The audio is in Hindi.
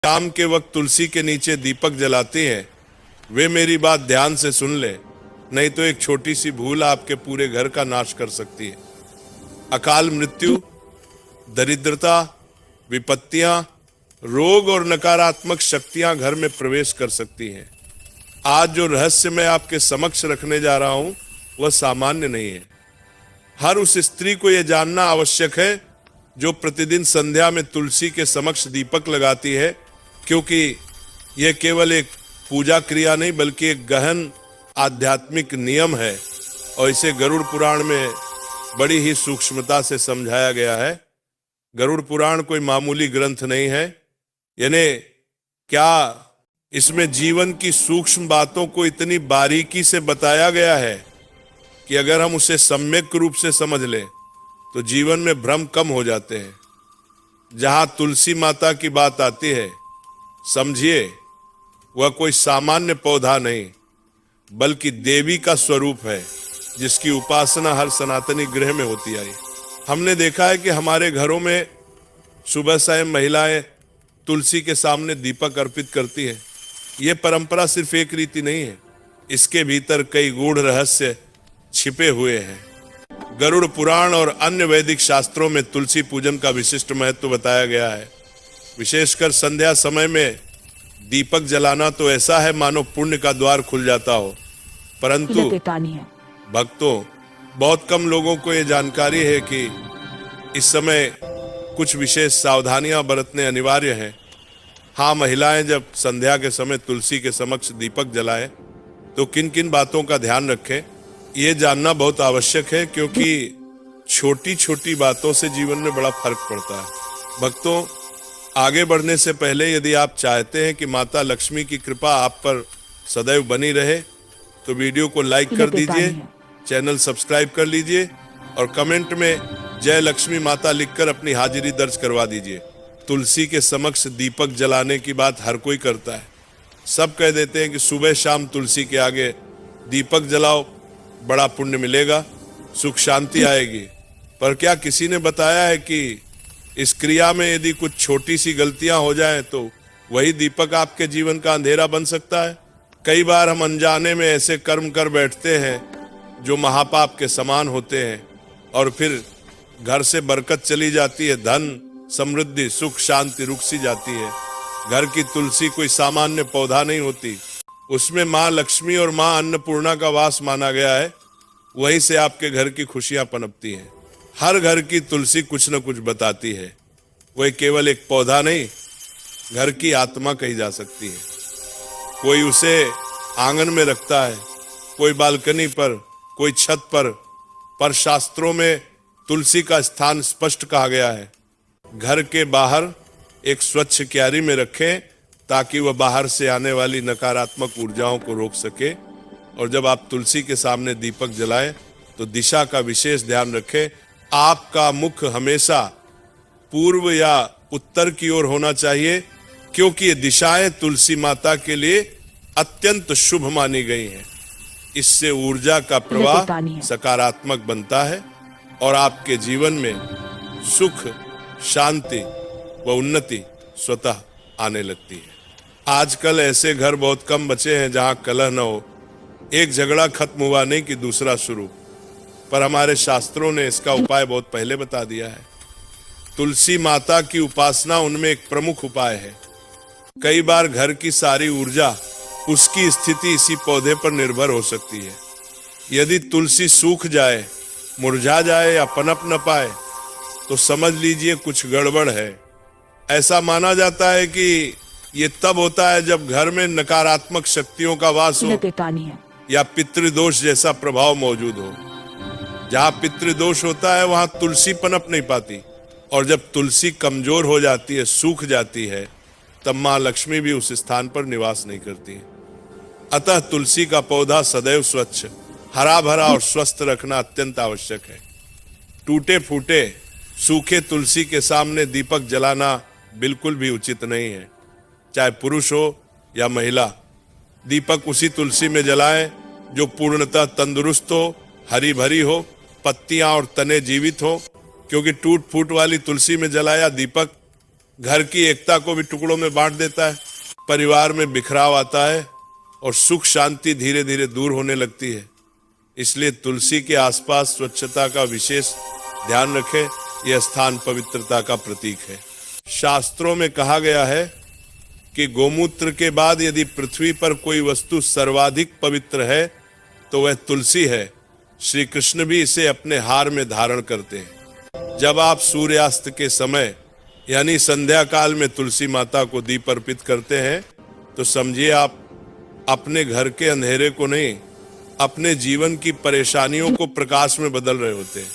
शाम के वक्त तुलसी के नीचे दीपक जलाती हैं, वे मेरी बात ध्यान से सुन ले, नहीं तो एक छोटी सी भूल आपके पूरे घर का नाश कर सकती है। अकाल मृत्यु, दरिद्रता, विपत्तियां, रोग और नकारात्मक शक्तियां घर में प्रवेश कर सकती हैं। आज जो रहस्य मैं आपके समक्ष रखने जा रहा हूं वह सामान्य नहीं है। हर उस स्त्री को यह जानना आवश्यक है जो प्रतिदिन संध्या में तुलसी के समक्ष दीपक लगाती है, क्योंकि यह केवल एक पूजा क्रिया नहीं बल्कि एक गहन आध्यात्मिक नियम है और इसे गरुड़ पुराण में बड़ी ही सूक्ष्मता से समझाया गया है। गरुड़ पुराण कोई मामूली ग्रंथ नहीं है, यानी क्या इसमें जीवन की सूक्ष्म बातों को इतनी बारीकी से बताया गया है कि अगर हम उसे सम्यक रूप से समझ लें तो जीवन में भ्रम कम हो जाते हैं। जहां तुलसी माता की बात आती है, समझिए वह कोई सामान्य पौधा नहीं बल्कि देवी का स्वरूप है, जिसकी उपासना हर सनातनी गृह में होती आई। हमने देखा है कि हमारे घरों में सुबह शाम महिलाएं तुलसी के सामने दीपक अर्पित करती हैं। ये परंपरा सिर्फ एक रीति नहीं है, इसके भीतर कई गूढ़ रहस्य छिपे हुए हैं। गरुड़ पुराण और अन्य वैदिक शास्त्रों में तुलसी पूजन का विशिष्ट महत्व बताया गया है। विशेषकर संध्या समय में दीपक जलाना तो ऐसा है मानो पुण्य का द्वार खुल जाता हो। परंतु भक्तों, बहुत कम लोगों को यह जानकारी है कि इस समय कुछ विशेष सावधानियां बरतने अनिवार्य हैं। हाँ, महिलाएं जब संध्या के समय तुलसी के समक्ष दीपक जलाएं तो किन किन बातों का ध्यान रखें, ये जानना बहुत आवश्यक है, क्योंकि छोटी छोटी बातों से जीवन में बड़ा फर्क पड़ता है। भक्तों, आगे बढ़ने से पहले यदि आप चाहते हैं कि माता लक्ष्मी की कृपा आप पर सदैव बनी रहे तो वीडियो को लाइक कर दीजिए, चैनल सब्सक्राइब कर लीजिए और कमेंट में जय लक्ष्मी माता लिखकर अपनी हाजिरी दर्ज करवा दीजिए। तुलसी के समक्ष दीपक जलाने की बात हर कोई करता है। सब कह देते हैं कि सुबह शाम तुलसी के आगे दीपक जलाओ, बड़ा पुण्य मिलेगा, सुख शांति आएगी। पर क्या किसी ने बताया है कि इस क्रिया में यदि कुछ छोटी सी गलतियां हो जाएं तो वही दीपक आपके जीवन का अंधेरा बन सकता है। कई बार हम अनजाने में ऐसे कर्म कर बैठते हैं जो महापाप के समान होते हैं और फिर घर से बरकत चली जाती है, धन समृद्धि सुख शांति रुक सी जाती है। घर की तुलसी कोई सामान्य पौधा नहीं होती, उसमें माँ लक्ष्मी और माँ अन्नपूर्णा का वास माना गया है। वहीं से आपके घर की खुशियां पनपती हैं। हर घर की तुलसी कुछ न कुछ बताती है। वह केवल एक पौधा नहीं, घर की आत्मा कही जा सकती है। कोई उसे आंगन में रखता है, कोई बालकनी पर, कोई छत पर शास्त्रों में तुलसी का स्थान स्पष्ट कहा गया है। घर के बाहर एक स्वच्छ क्यारी में रखें ताकि वह बाहर से आने वाली नकारात्मक ऊर्जाओं को रोक सके। और जब आप तुलसी के सामने दीपक जलाएं तो दिशा का विशेष ध्यान रखें। आपका मुख हमेशा पूर्व या उत्तर की ओर होना चाहिए, क्योंकि ये दिशाएं तुलसी माता के लिए अत्यंत शुभ मानी गई हैं। इससे ऊर्जा का प्रवाह सकारात्मक बनता है और आपके जीवन में सुख शांति व उन्नति स्वतः आने लगती है। आजकल ऐसे घर बहुत कम बचे हैं जहां कलह न हो, एक झगड़ा खत्म हुआ नहीं कि दूसरा शुरू। पर हमारे शास्त्रों ने इसका उपाय बहुत पहले बता दिया है। तुलसी माता की उपासना उनमें एक प्रमुख उपाय है। कई बार घर की सारी ऊर्जा, उसकी स्थिति इसी पौधे पर निर्भर हो सकती है। यदि तुलसी सूख जाए, मुरझा जाए या पनप न पाए तो समझ लीजिए कुछ गड़बड़ है। ऐसा माना जाता है कि ये तब होता है जब घर में नकारात्मक शक्तियों का वास हो या पितृदोष जैसा प्रभाव मौजूद हो। जहां पितृदोष होता है वहां तुलसी पनप नहीं पाती, और जब तुलसी कमजोर हो जाती है, सूख जाती है, तब मां लक्ष्मी भी उस स्थान पर निवास नहीं करती है। अतः तुलसी का पौधा सदैव स्वच्छ, हरा भरा और स्वस्थ रखना अत्यंत आवश्यक है। टूटे फूटे सूखे तुलसी के सामने दीपक जलाना बिल्कुल भी उचित नहीं है। चाहे पुरुष हो या महिला, दीपक उसी तुलसी में जलाएं जो पूर्णतः तंदुरुस्त हो, हरी भरी हो, पत्तियां और तने जीवित हो, क्योंकि टूट फूट वाली तुलसी में जलाया दीपक घर की एकता को भी टुकड़ों में बांट देता है, परिवार में बिखराव आता है और सुख शांति धीरे धीरे दूर होने लगती है। इसलिए तुलसी के आसपास स्वच्छता का विशेष ध्यान रखें। यह स्थान पवित्रता का प्रतीक है। शास्त्रों में कहा गया है कि गोमूत्र के बाद यदि पृथ्वी पर कोई वस्तु सर्वाधिक पवित्र है तो वह तुलसी है। श्री कृष्ण भी इसे अपने हार में धारण करते हैं। जब आप सूर्यास्त के समय यानी संध्या काल में तुलसी माता को दीप अर्पित करते हैं तो समझिए आप अपने घर के अंधेरे को नहीं, अपने जीवन की परेशानियों को प्रकाश में बदल रहे होते हैं।